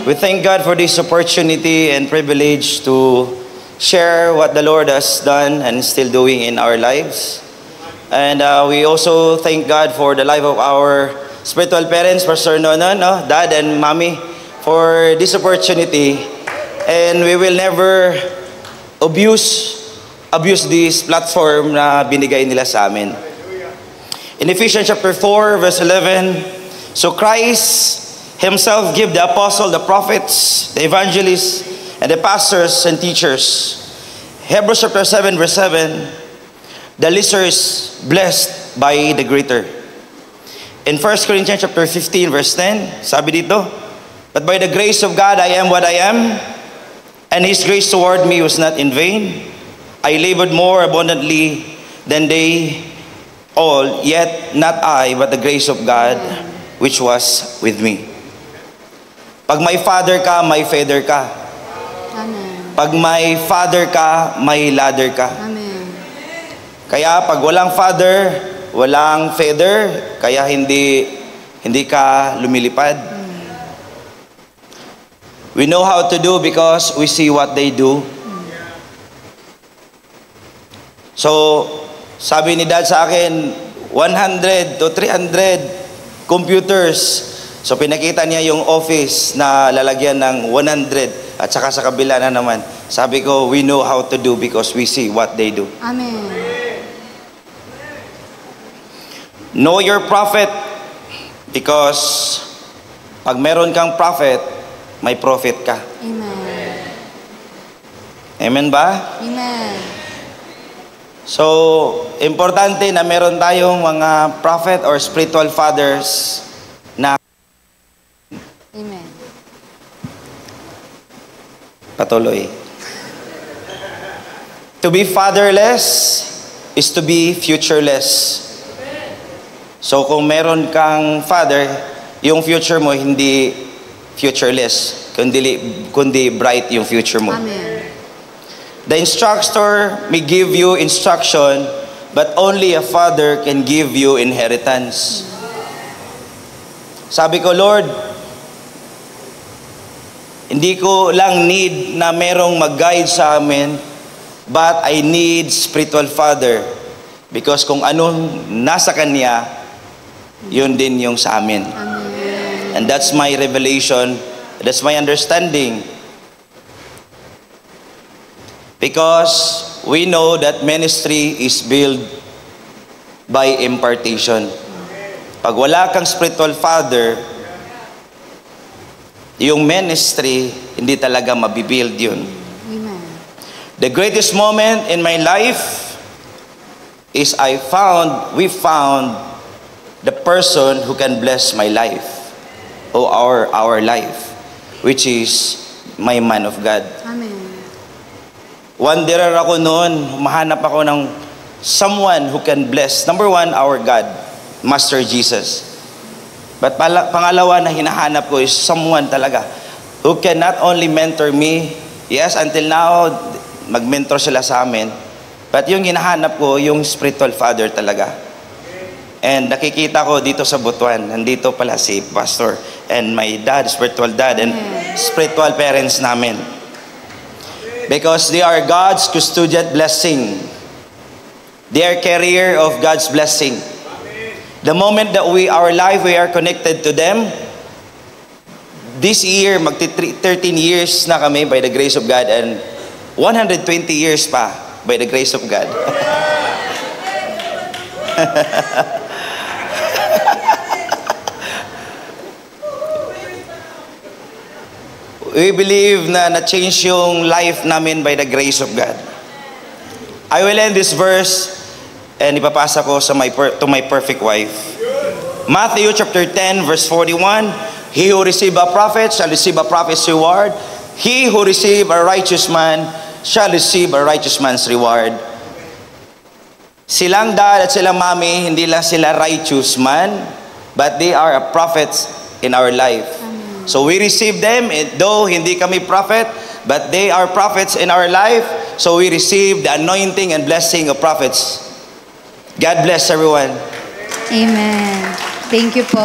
We thank God for this opportunity and privilege to share what the Lord has done and still doing in our lives. And we also thank God for the life of our spiritual parents, Pastor Nonon, Dad and Mommy, for this opportunity. And we will never abuse this platform na binigay nila sa amin. In Ephesians chapter 4, verse 11, so Christ Himself give the apostle, the prophets, the evangelists, and the pastors and teachers. Hebrews chapter 7, verse 7, the lesser is blessed by the greater. In 1 Corinthians chapter 15, verse 10, sabi dito, but by the grace of God I am what I am, and His grace toward me was not in vain. I labored more abundantly than they all, yet not I, but the grace of God which was with me. Pag may father ka, may feather ka. Amen. Pag may father ka, may ladder ka. Amen. Kaya pag walang father, walang feather, kaya hindi ka lumilipad. We know how to do because we see what they do. So, sabi ni Dad sa akin, 100 to 300 computers. So pinakita niya yung office na lalagyan ng 100 at saka sa kabila na naman. Sabi ko, we know how to do because we see what they do. Amen. Know your prophet because pag meron kang prophet, may prophet ka. Amen. Amen ba? Amen. So, importante na meron tayong mga prophet or spiritual fathers na Amen. patuloy. To be fatherless is to be futureless. So kung meron kang father, yung future mo hindi futureless, kundi bright yung future mo. Amen. The instructor may give you instruction, but only a father can give you inheritance. Sabi ko, Lord, hindi ko lang need na merong mag-guide sa amin, but I need spiritual father. Because kung anong nasa kanya, yun din yung sa amin. Amen. And that's my revelation. That's my understanding. Because we know that ministry is built by impartation. Pag wala kang spiritual father, yung ministry, hindi talaga mabibuild yun. Amen. The greatest moment in my life is we found the person who can bless my life or our life, which is my man of God. Amen. Wanderer ako noon, mahanap ako ng someone who can bless. Number one, our God, Master Jesus. But pangalawa na hinahanap ko is someone talaga who can not only mentor me, yes, until now, mag-mentor sila sa amin, but yung hinahanap ko, yung spiritual father talaga. And nakikita ko dito sa Butuan, nandito pala si Pastor and my dad, spiritual dad, and spiritual parents namin. Because they are God's custodian blessing. They are carrier of God's blessing. The moment that we are connected to them, this year, magti 13 years na kami by the grace of God, and 120 years pa by the grace of God. We believe na na-change yung life namin by the grace of God. I will end this verse and ipapasa ko to my perfect wife. Matthew chapter 10 verse 41, he who receive a prophet shall receive a prophet's reward. He who receive a righteous man shall receive a righteous man's reward. Silang dad at silang mami, hindi lang sila righteous man, but they are a prophets in our life. So we receive them, though hindi kami prophet, but they are prophets in our life. So we receive the anointing and blessing of prophets. God bless everyone. Amen. Thank you po.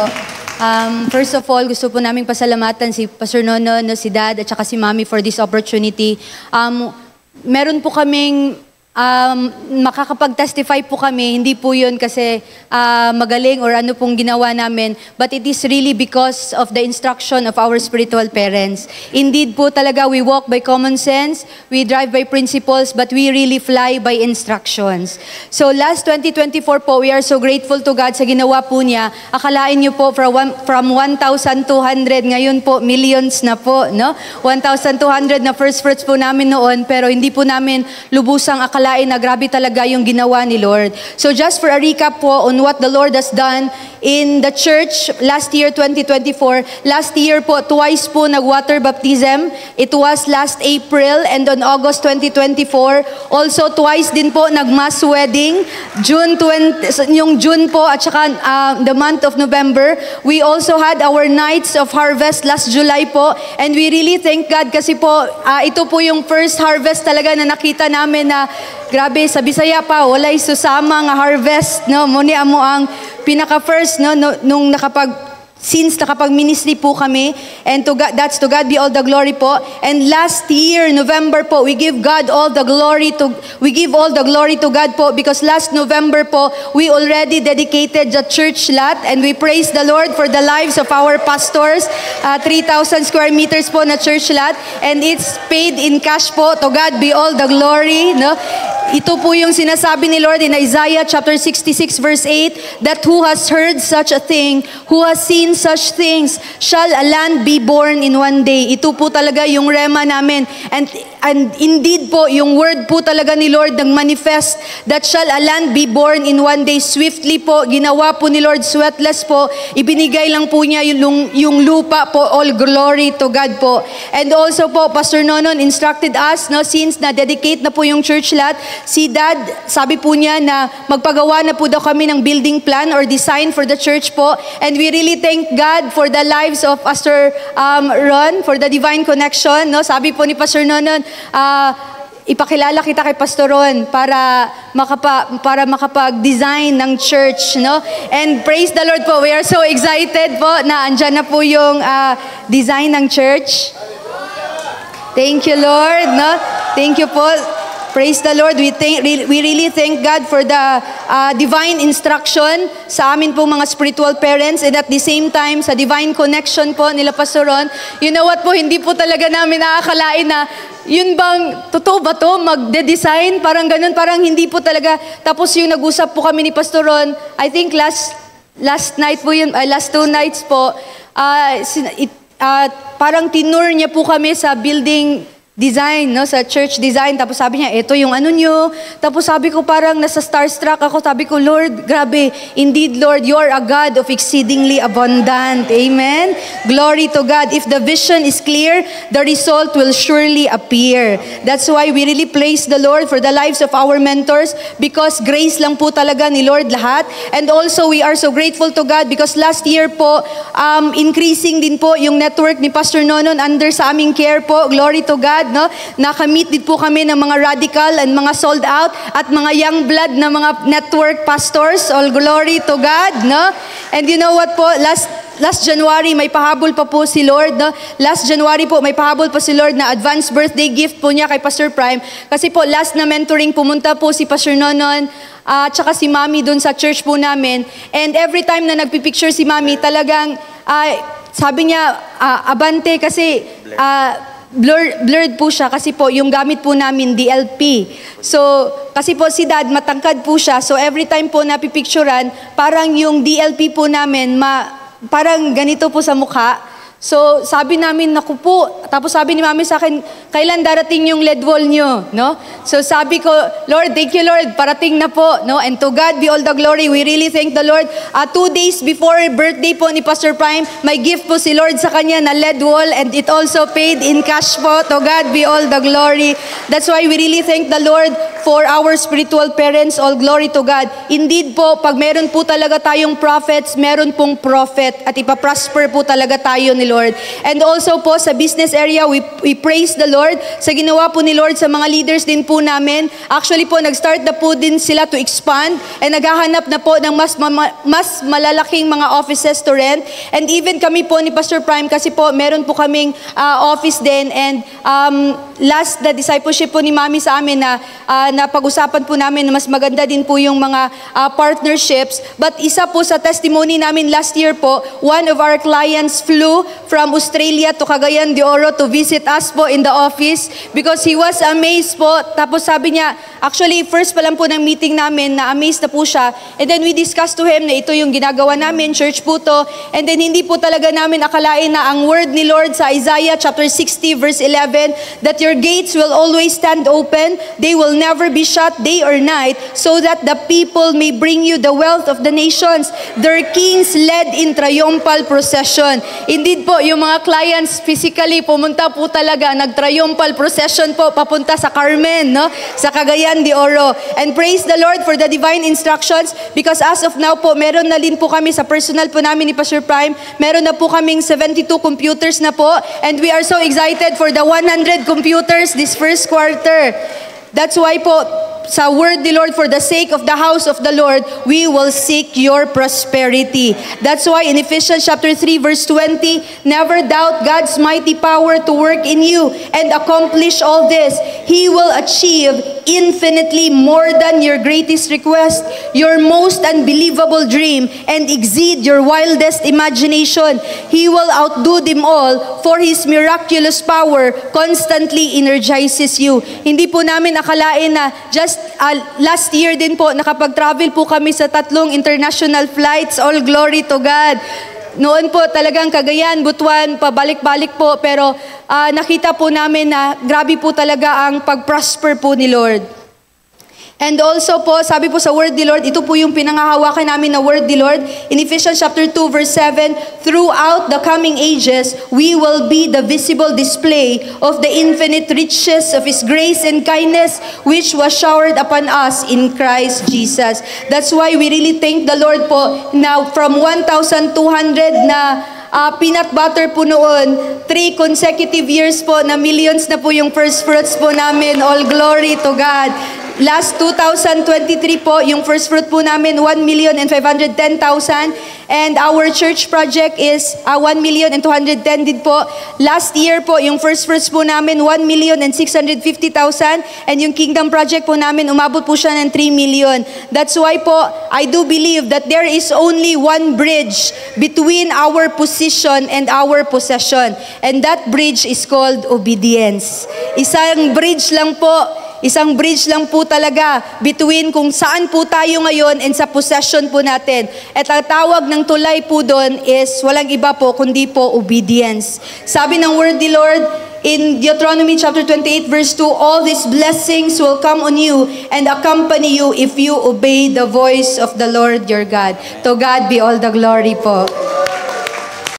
First of all, gusto po naming pasalamatan si Pastor Nono, si Dad, at saka si Mami for this opportunity. Meron po kaming makakapag-testify po kami, hindi po yun kasi magaling or ano pong ginawa namin, but it is really because of the instruction of our spiritual parents. Indeed po talaga, we walk by common sense, we drive by principles, but we really fly by instructions. So last 2024 po, we are so grateful to God sa ginawa po niya. Akalain niyo po from 1,200, ngayon po millions na po, no? 1,200 na first fruits po namin noon, pero hindi po namin lubusang akalain na grabe talaga yung ginawa ni Lord. So just for a recap po on what the Lord has done in the church last year, 2024. Last year po, twice po nag-water baptism. It was last April and on August 2024. Also twice din po nag-mass wedding. Yung June po at saka the month of November. We also had our nights of harvest last July po. And we really thank God kasi po, ito po yung first harvest talaga na nakita namin na grabe, sa Bisaya pa, walay susama nga harvest, no? Muni amo ang pinaka-first, no? Nung since nakapag-ministry po kami, and to God, that's to God be all the glory po. And last year, November po, we give all the glory to God po, because last November po, we already dedicated the church lot, and we praise the Lord for the lives of our pastors, 3,000 square meters po na church lot, and it's paid in cash po. To God be all the glory, no? Ito po yung sinasabi ni Lord in Isaiah chapter 66 verse 8, that who has heard such a thing, who has seen such things, shall a land be born in one day. Ito po talaga yung rema namin. And indeed po, yung word po talaga ni Lord nang manifest, that shall a land be born in one day. Swiftly po, ginawa po ni Lord, sweatless po, ibinigay lang po niya yung lupa po. All glory to God po. And also po, Pastor Nonon instructed us, no, since na-dedicate na po yung church lot, si Dad, sabi po niya na magpagawa na po daw kami ng building plan or design for the church po. And we really thank God for the lives of Pastor Ron, for the divine connection. No? Sabi po ni Pastor Nonon, ipakilala kita kay Pastor Ron para makapag-design ng church, no? And praise the Lord po, we are so excited po na andyan na po yung design ng church. Thank you, Lord, no? Thank you po. Praise the Lord. We really thank God for the divine instruction sa amin pong mga spiritual parents, and at the same time sa divine connection po nila Pastor Ron. You know what po, hindi po talaga namin nakakalain na yun bang, totoo ba to, magde-design? Parang ganun, parang hindi po talaga. Tapos yung nag-usap po kami ni Pastor Ron, I think last night po yun, last 2 nights po, parang tinur niya po kami sa building design, no, sa church design. Tapos sabi niya, ito yung ano nyo. Tapos sabi ko, parang nasa starstruck ako. Sabi ko, Lord, grabe. Indeed, Lord, you are a God of exceedingly abundant. Amen? Glory to God. If the vision is clear, the result will surely appear. That's why we really praise the Lord for the lives of our mentors, because grace lang po talaga ni Lord lahat. And also, we are so grateful to God because last year po, increasing din po yung network ni Pastor Nonon under sa aming care po. Glory to God. No? Nakamit din po kami ng mga radical and mga sold out at mga young blood na mga network pastors. All glory to God. No? And you know what po, last January may pahabol pa po si Lord. No? Last January po may pahabol pa si Lord na advance birthday gift po niya kay Pastor Prime. Kasi po last na mentoring pumunta po si Pastor Nonon tsaka si Mami dun sa church po namin. And every time na nagpipicture si Mami, talagang sabi niya, abante kasi blurred po siya kasi po yung gamit po namin DLP. So, kasi po si Dad matangkad po siya. So, every time po napipicturan, parang yung DLP po namin parang ganito po sa mukha. So, sabi namin, naku po. Tapos sabi ni Mami sa akin, kailan darating yung LED wall nyo? No? So, sabi ko, Lord, thank you, Lord. Parating na po. No? And to God be all the glory. We really thank the Lord. 2 days before birthday po ni Pastor Prime, may gift po si Lord sa kanya na LED wall, and it also paid in cash po. To God be all the glory. That's why we really thank the Lord for our spiritual parents. All glory to God. Indeed po, pag meron po talaga tayong prophets, meron pong prophet, at ipaprosper po talaga tayo ni Lord. Lord. And also po sa business area, we praise the Lord sa ginawa po ni Lord sa mga leaders din po namin. Actually po, nag-start na po din sila to expand and naghahanap na po ng mas malalaking mga offices to rent. And even kami po ni Pastor Prime, kasi po meron po kaming office din, and last na discipleship po ni Mami sa amin na pag-usapan po namin na mas maganda din po yung mga partnerships. But isa po sa testimony namin last year po, one of our clients flew from Australia to Cagayan de Oro to visit us po in the office because he was amazed po. Tapos sabi niya, actually first pa lang po ng meeting namin, na amazed na po siya. And then we discussed to him na ito yung ginagawa namin, church po to. And then hindi po talaga namin akalain na ang word ni Lord sa Isaiah chapter 60 verse 11, that your gates will always stand open, they will never be shut day or night, so that the people may bring you the wealth of the nations, their kings led in triumphal procession. Indeed po, yung mga clients physically pumunta po talaga, nag-triumphal procession po papunta sa Carmen, no? Sa Cagayan de Oro. And praise the Lord for the divine instructions, because as of now po, meron na din po kami sa personal po namin ni Pastor Prime, meron na po kaming 72 computers na po, and we are so excited for the 100 computers this first quarter. That's why po, sa word ni Lord, for the sake of the house of the Lord, we will seek your prosperity. That's why in Ephesians chapter 3 verse 20, never doubt God's mighty power to work in you and accomplish all this. He will achieve infinitely more than your greatest request, your most unbelievable dream, and exceed your wildest imagination. He will outdo them all, for His miraculous power constantly energizes you. Hindi po namin akalain na just last year din po, nakapag-travel po kami sa 3 international flights. All glory to God. Noon po talagang Cagayan, Butuan, pabalik-balik po. Pero nakita po namin na grabe po talaga ang pag-prosper po ni Lord. And also po, sabi po sa word ni Lord, ito po yung pinangahawakan namin na word ni Lord. In Ephesians chapter 2 verse 7, throughout the coming ages, we will be the visible display of the infinite riches of His grace and kindness, which was showered upon us in Christ Jesus. That's why we really thank the Lord po. Now, from 1,200 na peanut butter po noon, 3 consecutive years po na millions na po yung first fruits po namin. All glory to God. Last 2023 po, yung first fruit po namin, 1,510,000. And our church project is 1,210,000 din po. Last year po, yung first fruits po namin, 1,650,000. And yung kingdom project po namin, umabot po siya ng 3 million. That's why po, I do believe that there is only one bridge between our position and our possession. And that bridge is called obedience. Isang bridge lang po talaga between kung saan po tayo ngayon and sa possession po natin. At ang tawag ng tulay po doon is walang iba po kundi po obedience. Sabi ng word ni Lord in Deuteronomy chapter 28 verse 2, all these blessings will come on you and accompany you if you obey the voice of the Lord your God. To God be all the glory po.